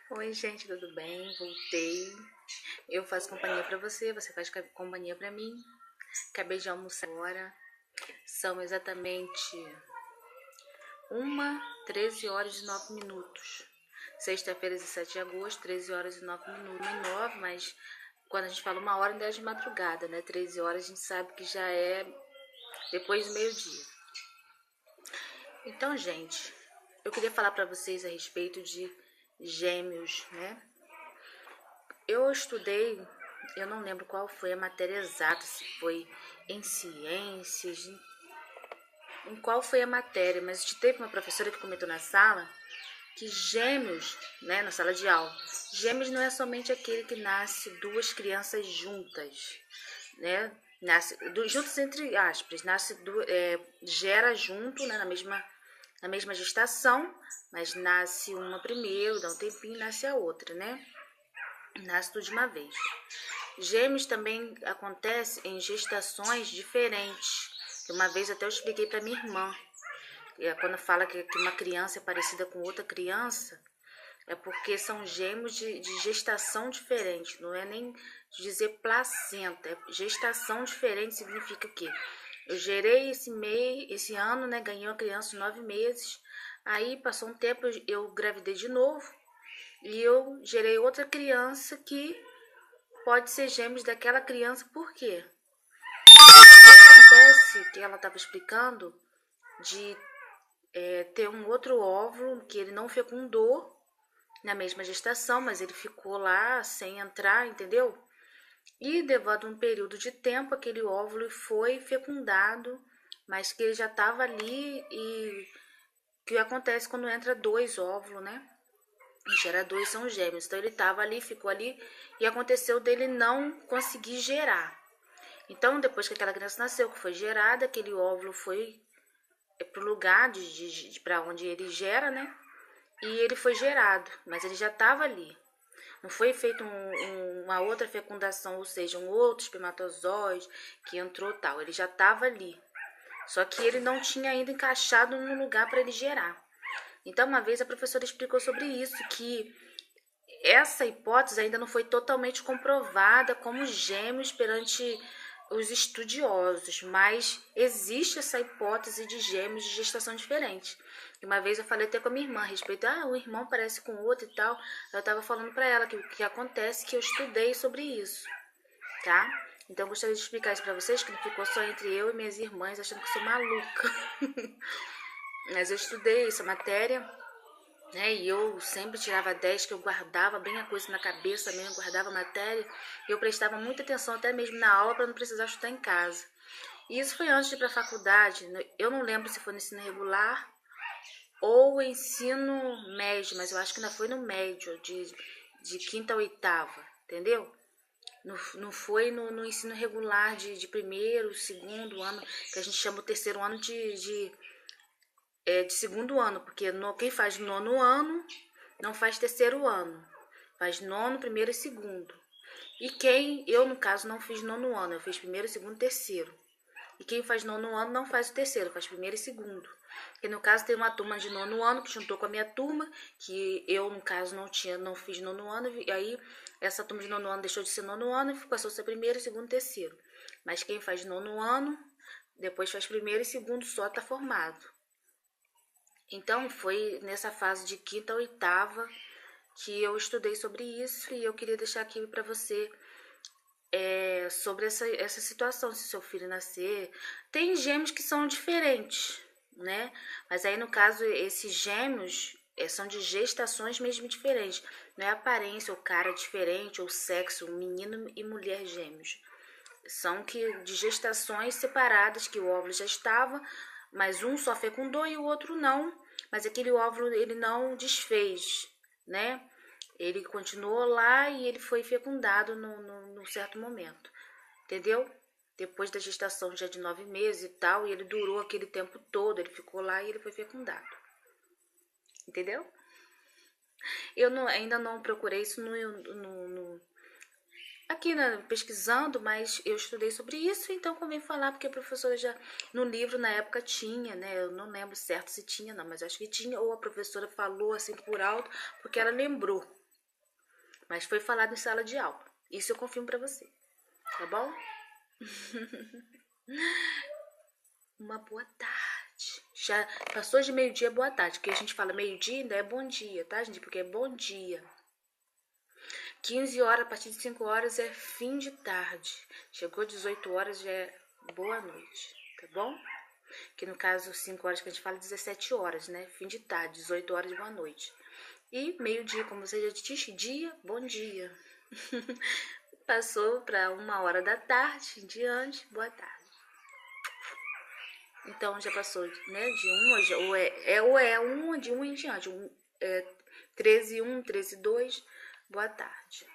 Oi, gente, tudo bem? Voltei. Eu faço companhia pra você, você faz companhia pra mim. Acabei de almoçar agora. São exatamente 13h e 9 minutos. Sexta-feira, 17 de agosto, 13 horas e 9 minutos. Não é 9, mas quando a gente fala 1 hora ainda é de madrugada, né? 13 horas a gente sabe que já é depois do meio-dia. Então, gente, eu queria falar pra vocês a respeito de gêmeos, né? Eu estudei, eu não lembro qual foi a matéria exata, se foi em ciências, em qual foi a matéria, mas teve uma professora que comentou na sala que gêmeos, né, na sala de aula, gêmeos não é somente aquele que nasce duas crianças juntas, né? Nasce juntos entre aspas, gera junto, né, na mesma gestação, mas nasce uma primeiro, dá um tempinho, nasce a outra, né? Nasce tudo de uma vez. Gêmeos também acontece em gestações diferentes. Uma vez até eu expliquei para minha irmã. Quando fala que uma criança é parecida com outra criança, é porque são gêmeos de gestação diferente. Não é nem dizer placenta. Gestação diferente significa o quê? Eu gerei esse ano, né? Ganhei uma criança de 9 meses. Aí passou um tempo, eu gravidei de novo. E eu gerei outra criança que pode ser gêmeos daquela criança, por quê? Acontece que ela estava explicando de ter um outro óvulo que ele não fecundou na mesma gestação, mas ele ficou lá sem entrar, entendeu? E levado um período de tempo, aquele óvulo foi fecundado, mas que ele já estava ali e que acontece quando entra dois óvulos, né? E gera dois, são gêmeos. Então ele estava ali, ficou ali e aconteceu dele não conseguir gerar. Então, depois que aquela criança nasceu, que foi gerada, aquele óvulo foi pro lugar para onde ele gera, né? E ele foi gerado, mas ele já estava ali. Não foi feita uma outra fecundação, ou seja, um outro espermatozoide que entrou tal. Ele já estava ali. Só que ele não tinha ainda encaixado no lugar para ele gerar. Então, uma vez a professora explicou sobre isso, que essa hipótese ainda não foi totalmente comprovada como gêmeos perante os estudiosos, mas existe essa hipótese de gêmeos de gestação diferente. E uma vez eu falei até com a minha irmã a respeito, um irmão parece com o outro e tal. Eu estava falando para ela que o que acontece, que eu estudei sobre isso, tá? Então eu gostaria de explicar isso para vocês, que não ficou só entre eu e minhas irmãs achando que eu sou maluca. Mas eu estudei essa matéria, né? E eu sempre tirava 10, que eu guardava bem a coisa na cabeça mesmo, guardava a matéria. E eu prestava muita atenção até mesmo na aula para não precisar estudar em casa. E isso foi antes de ir para a faculdade. Eu não lembro se foi no ensino regular ou ensino médio, mas eu acho que ainda foi no médio, de quinta a oitava, entendeu? Não foi no ensino regular de primeiro, segundo ano, que a gente chama o terceiro ano de segundo ano, porque quem faz nono ano não faz terceiro ano, faz nono, primeiro e segundo. Eu no caso não fiz nono ano, eu fiz primeiro, segundo, terceiro. E quem faz nono ano não faz o terceiro, faz primeiro e segundo. E no caso tem uma turma de nono ano que juntou com a minha turma, que eu no caso não fiz nono ano, e aí essa turma de nono ano deixou de ser nono ano e passou a ser primeiro, segundo, terceiro. Mas quem faz nono ano, depois faz primeiro e segundo só, tá formado. Então foi nessa fase de quinta a oitava que eu estudei sobre isso e eu queria deixar aqui para você sobre essa situação, se seu filho nascer. Tem gêmeos que são diferentes, né? Mas aí no caso esses gêmeos são de gestações mesmo diferentes. Não é aparência ou cara diferente ou sexo, menino e mulher gêmeos. São de gestações separadas, que o óvulo já estava, mas um só fecundou e o outro não. Mas aquele óvulo ele não desfez, né? Ele continuou lá e ele foi fecundado num certo momento, entendeu? Depois da gestação já de 9 meses e tal, e ele durou aquele tempo todo, ele ficou lá e ele foi fecundado, entendeu? Ainda não procurei isso aqui, né, pesquisando, mas eu estudei sobre isso, então convém falar, porque a professora já, no livro na época tinha, né, eu não lembro certo se tinha não, mas acho que tinha, ou a professora falou assim por alto, porque ela lembrou, Mas foi falado em sala de aula. Isso eu confirmo pra você. Tá bom? Uma boa tarde. Já passou de meio-dia, boa tarde. Porque a gente fala meio-dia, ainda é bom dia, tá, gente? Porque é bom dia. 15 horas, a partir de 5 horas é fim de tarde. Chegou 18 horas, já é boa noite, tá bom? Que no caso, 5 horas que a gente fala, 17 horas, né? Fim de tarde, 18 horas, boa noite. E meio-dia, como você já disse, dia, bom dia. Passou para 1 hora da tarde em diante, boa tarde. Então já passou, né, de 1, ou é 1 de 1 em diante, 13 1, 13 2, boa tarde.